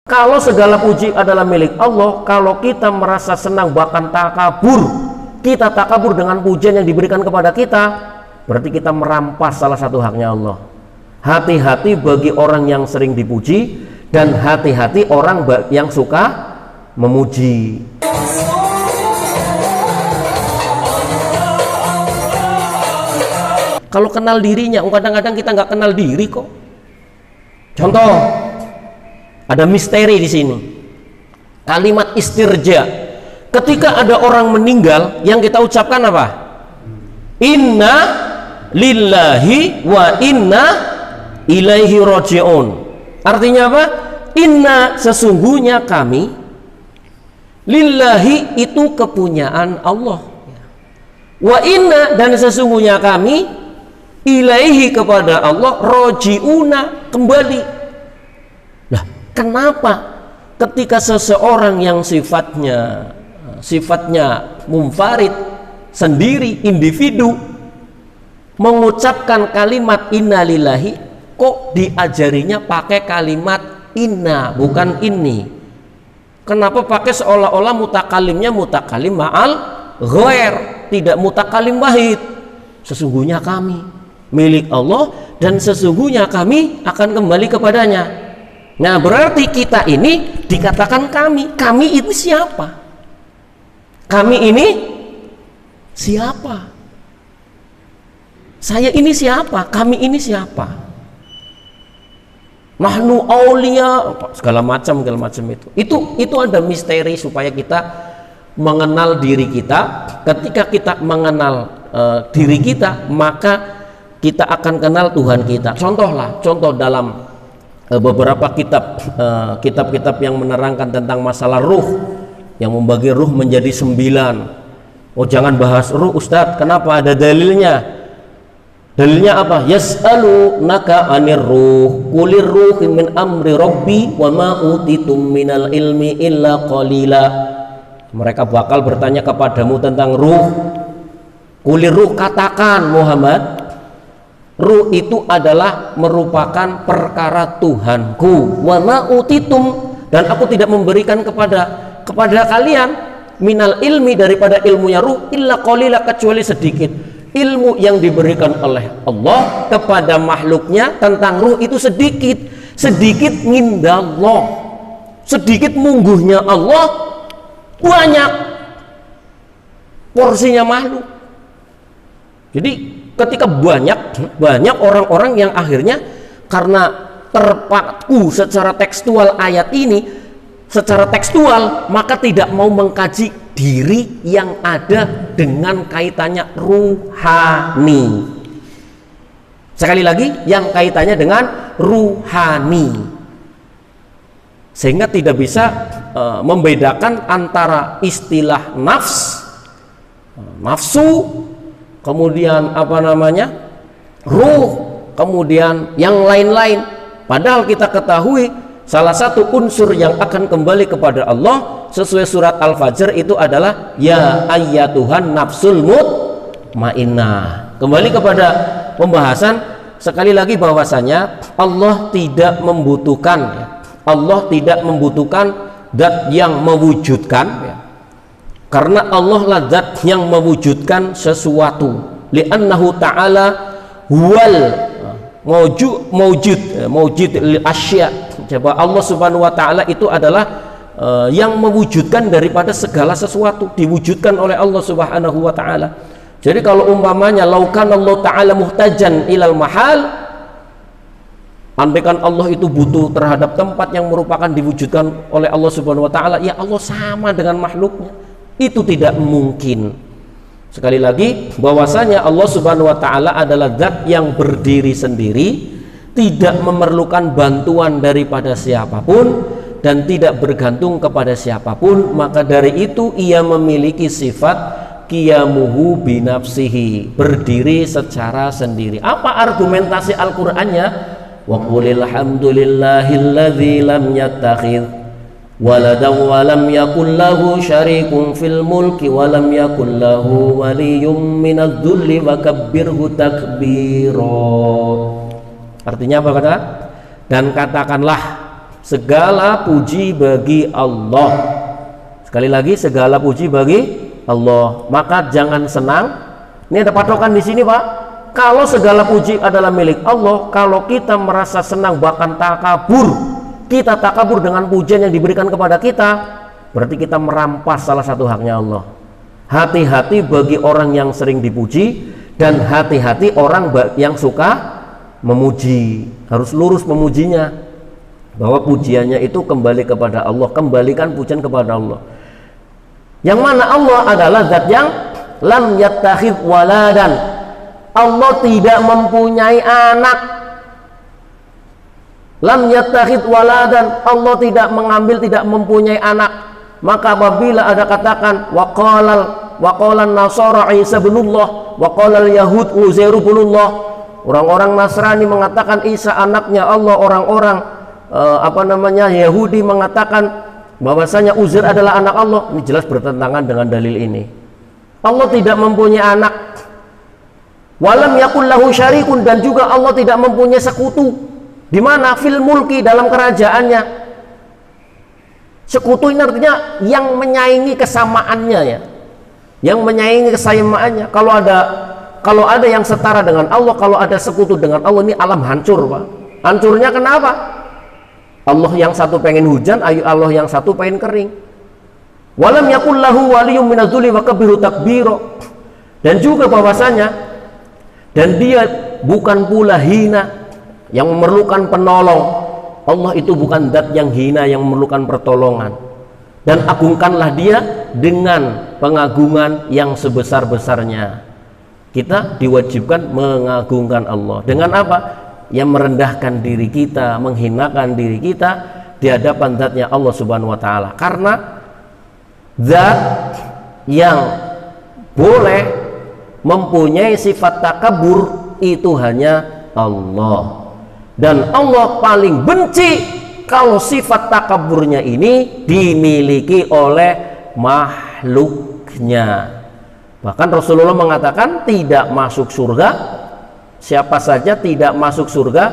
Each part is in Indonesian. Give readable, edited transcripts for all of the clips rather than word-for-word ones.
Kalau segala puji adalah milik Allah, kalau kita merasa senang bahkan takabur, kita takabur dengan pujian yang diberikan kepada kita, berarti kita merampas salah satu haknya Allah. Hati-hati bagi orang yang sering dipuji, dan hati-hati orang yang suka memuji. Kalau kenal dirinya, kadang-kadang kita nggak kenal diri kok. Contoh, ada misteri di sini. Kalimat istirja. Ketika ada orang meninggal, yang kita ucapkan apa? Inna lillahi wa inna ilaihi raji'un. Artinya apa? Inna, sesungguhnya kami, lillahi itu kepunyaan Allah, wa inna, dan sesungguhnya kami, ilaihi kepada Allah, raji'una, kembali. Nah, kenapa ketika seseorang yang sifatnya munfarid, sendiri, individu, mengucapkan kalimat inna lillahi, kok diajarinya pakai kalimat inna bukan ini? Kenapa pakai seolah-olah mutakalimnya mutakalim ma'al ghair, tidak mutakalim wahid? Sesungguhnya kami milik Allah, dan sesungguhnya kami akan kembali kepadanya. Nah, berarti kita ini dikatakan kami. Kami itu siapa? Kami ini siapa? Saya ini siapa? Kami ini siapa? Nahnu aulia, segala macam itu ada misteri supaya kita mengenal diri kita. Ketika kita mengenal diri kita, maka kita akan kenal Tuhan kita. Contoh dalam beberapa kitab yang menerangkan tentang masalah ruh, yang membagi ruh menjadi 9. Oh, jangan bahas ruh Ustadz, kenapa? Ada dalilnya. Dalilnya apa? Yas'alunaka 'anir ruh, qulir ruh min amri rabbi wa ma utitum minal ilmi illa qalila. Mereka bakal bertanya kepadamu tentang ruh. Qulir ruh, katakan Muhammad, ruh itu adalah merupakan perkara Tuhanku. Wa ma utitum, dan aku tidak memberikan kepada kalian minal ilmi, daripada ilmunya ruh, illa qalila, kecuali sedikit. Ilmu yang diberikan oleh Allah kepada makhluknya tentang ruh itu sedikit ngindallah, sedikit mungguhnya Allah, banyak porsinya makhluk. Jadi ketika banyak orang-orang yang akhirnya karena terpaku secara tekstual ayat ini, secara tekstual, maka tidak mau mengkaji diri yang ada dengan kaitannya ruhani. Sekali lagi, yang kaitannya dengan ruhani, sehingga tidak bisa membedakan antara istilah nafsu, kemudian ruh, kemudian yang lain-lain. Padahal kita ketahui salah satu unsur yang akan kembali kepada Allah sesuai surat Al-Fajr itu adalah ya ayyatuhan nafsul mutmainnah. Kembali kepada pembahasan sekali lagi bahwasanya Allah tidak membutuhkan zat yang mewujudkan, karena Allah lah zat yang mewujudkan sesuatu. Li'annahu ta'ala huwal mawjud lil asya. Coba, Allah subhanahu wa ta'ala itu adalah yang mewujudkan daripada segala sesuatu, diwujudkan oleh Allah subhanahu wa ta'ala. Jadi kalau umpamanya laukan Allah ta'ala muhtajan ilal mahal, andaikan Allah itu butuh terhadap tempat yang merupakan diwujudkan oleh Allah subhanahu wa ta'ala, ya Allah sama dengan makhluknya, itu tidak mungkin. Sekali lagi, bahwasanya Allah subhanahu wa ta'ala adalah zat yang berdiri sendiri, tidak memerlukan bantuan daripada siapapun dan tidak bergantung kepada siapapun. Maka dari itu ia memiliki sifat qiyamuhu binafsihi, berdiri secara sendiri. Apa argumentasi Al-Qur'annya? Wa qulil hamdulillahilladzi lam yattakhidz waladan wa lam yakul lahu syarikun fil mulki wa lam yakul lahu waliyyun minadh-dhulli wa kabbirhu takbira. Artinya apa kata? Dan katakanlah, Segala puji bagi Allah. Sekali lagi, segala puji bagi Allah. Maka jangan senang. Ini ada patokan di sini, Pak. Kalau segala puji adalah milik Allah, kalau kita merasa senang bahkan takabur, kita takabur dengan pujian yang diberikan kepada kita, berarti kita merampas salah satu haknya Allah. Hati-hati bagi orang yang sering dipuji, dan hati-hati orang yang suka memuji. Harus lurus memujinya, bahwa pujiannya itu kembali kepada Allah. Kembalikan pujian kepada Allah, yang mana Allah adalah zat yang lam yattakhidh waladan. Allah tidak mempunyai anak. Lam yattakhidh waladan, Allah tidak mengambil, tidak mempunyai anak. Maka apabila ada katakan waqalan nasara Isa ibnullah, waqalal yahud Uzair ibnullah, orang-orang Nasrani mengatakan Isa anaknya Allah, orang-orang Yahudi mengatakan bahwasanya Uzair adalah anak Allah. Ini jelas bertentangan dengan dalil ini. Allah tidak mempunyai anak. Walam yakul lahu syarikun, dan juga Allah tidak mempunyai sekutu. Di mana? Fil mulki, dalam kerajaannya. Sekutu ini artinya yang menyaingi kesamaannya, ya. Yang menyaingi kesamaannya. Kalau ada yang setara dengan Allah, kalau ada sekutu dengan Allah, ini alam hancur, Pak. Hancurnya kenapa? Allah yang satu pengen hujan, Allah yang satu pengen kering. Walam yakul lahu waliyyun minadh-dhulli wa kabiru takbiro. Dan juga bahwasanya, dan dia bukan pula hina, yang memerlukan penolong. Allah itu bukan zat yang hina, yang memerlukan pertolongan. Dan agungkanlah dia dengan pengagungan yang sebesar-besarnya. Kita diwajibkan mengagungkan Allah. Dengan apa? Yang merendahkan diri kita, menghinakan diri kita di hadapan zatnya Allah Subhanahu wa Ta'ala. Karena zat yang boleh mempunyai sifat takabur itu hanya Allah. Dan Allah paling benci kalau sifat takaburnya ini dimiliki oleh makhluknya. Bahkan Rasulullah mengatakan tidak masuk surga. Siapa saja tidak masuk surga?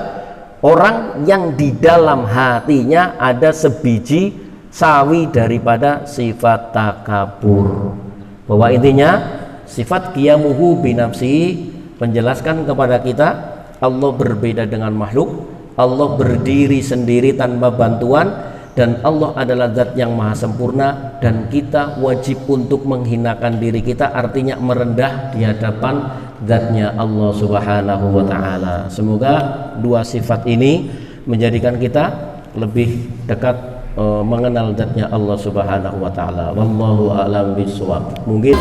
Orang yang di dalam hatinya ada sebiji sawi daripada sifat takabur. Bahwa intinya sifat qiyamuhu binafsihi menjelaskan kepada kita Allah berbeda dengan makhluk. Allah berdiri sendiri tanpa bantuan, dan Allah adalah zat yang maha sempurna, dan kita wajib untuk menghinakan diri kita, artinya merendah di hadapan zatnya Allah Subhanahu wa Ta'ala. Semoga dua sifat ini menjadikan kita lebih dekat mengenal zatnya Allah Subhanahu wa Ta'ala. Wallahu a'lam bishawab. Mungkin